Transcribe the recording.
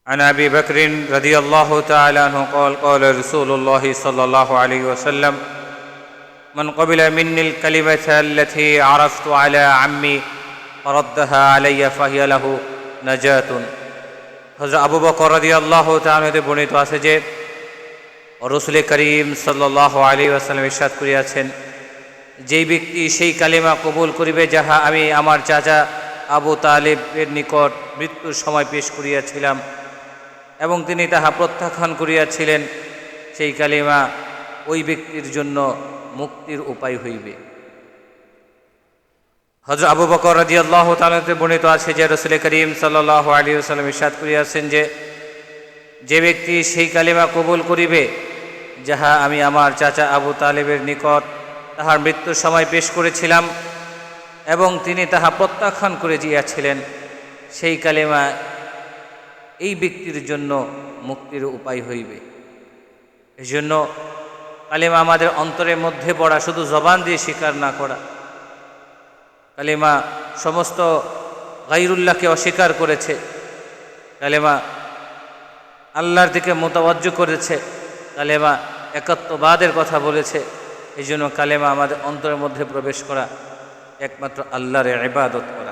عن أبي بكر رضي الله تعالى عنه قال قال رسول الله صلى الله عليه وسلم من قبل مني الكلمة التي عرضت على عمي فردها علي فهي له نجاة. হযরত আবু বকর রাদিয়াল্লাহু তাআলা হতে বর্ণিত আছে যে রাসূল করিম সাল্লাল্লাহু আলাইহি ওয়াসাল্লাম ইরশাদ করিয়াছেন, যেই ব্যক্তি সেই কালিমা কবুল করিবে যাহা আমি আমার চাচা আবু তালিবের নিকট মৃত্যুর সময় পেশ করিয়াছিলাম এবং তিনি তাহা প্রত্যাখ্যান করিয়াছিলেন, সেই কালিমা ওই ব্যক্তির জন্য মুক্তির উপায় হইবে। হযরত আবু বকর রাদিয়াল্লাহু তাআলা হতে বর্ণিত আছে যে রাসূল করিম সাল্লাল্লাহু আলাইহি ওয়াসাল্লাম ইরশাদ করিয়াছেন যে ব্যক্তি সেই কালিমা কবুল করিবে যাহা আমি আমার চাচা আবু তালিবের নিকট তাহার মৃত্যুর সময় পেশ করেছিলাম এবং তিনি তাহা প্রত্যাখ্যান করে দিয়াছিলেন, সেই কালিমা এই ব্যক্তির জন্য মুক্তির উপায় হইবে। এই জন্য কালিমা আমাদের অন্তরের মধ্যে পড়া, শুধু জবান দিয়ে স্বীকার না করা। কালিমা সমস্ত গায়রুল্লাহকে অস্বীকার করেছে, কালিমা আল্লাহর দিকে মুতাওয়াজ্জু করেছে, কালিমা একাত্মবাদের কথা বলেছে। এই জন্য কালিমা আমাদের অন্তরের মধ্যে প্রবেশ করা একমাত্র আল্লাহর ইবাদত করা।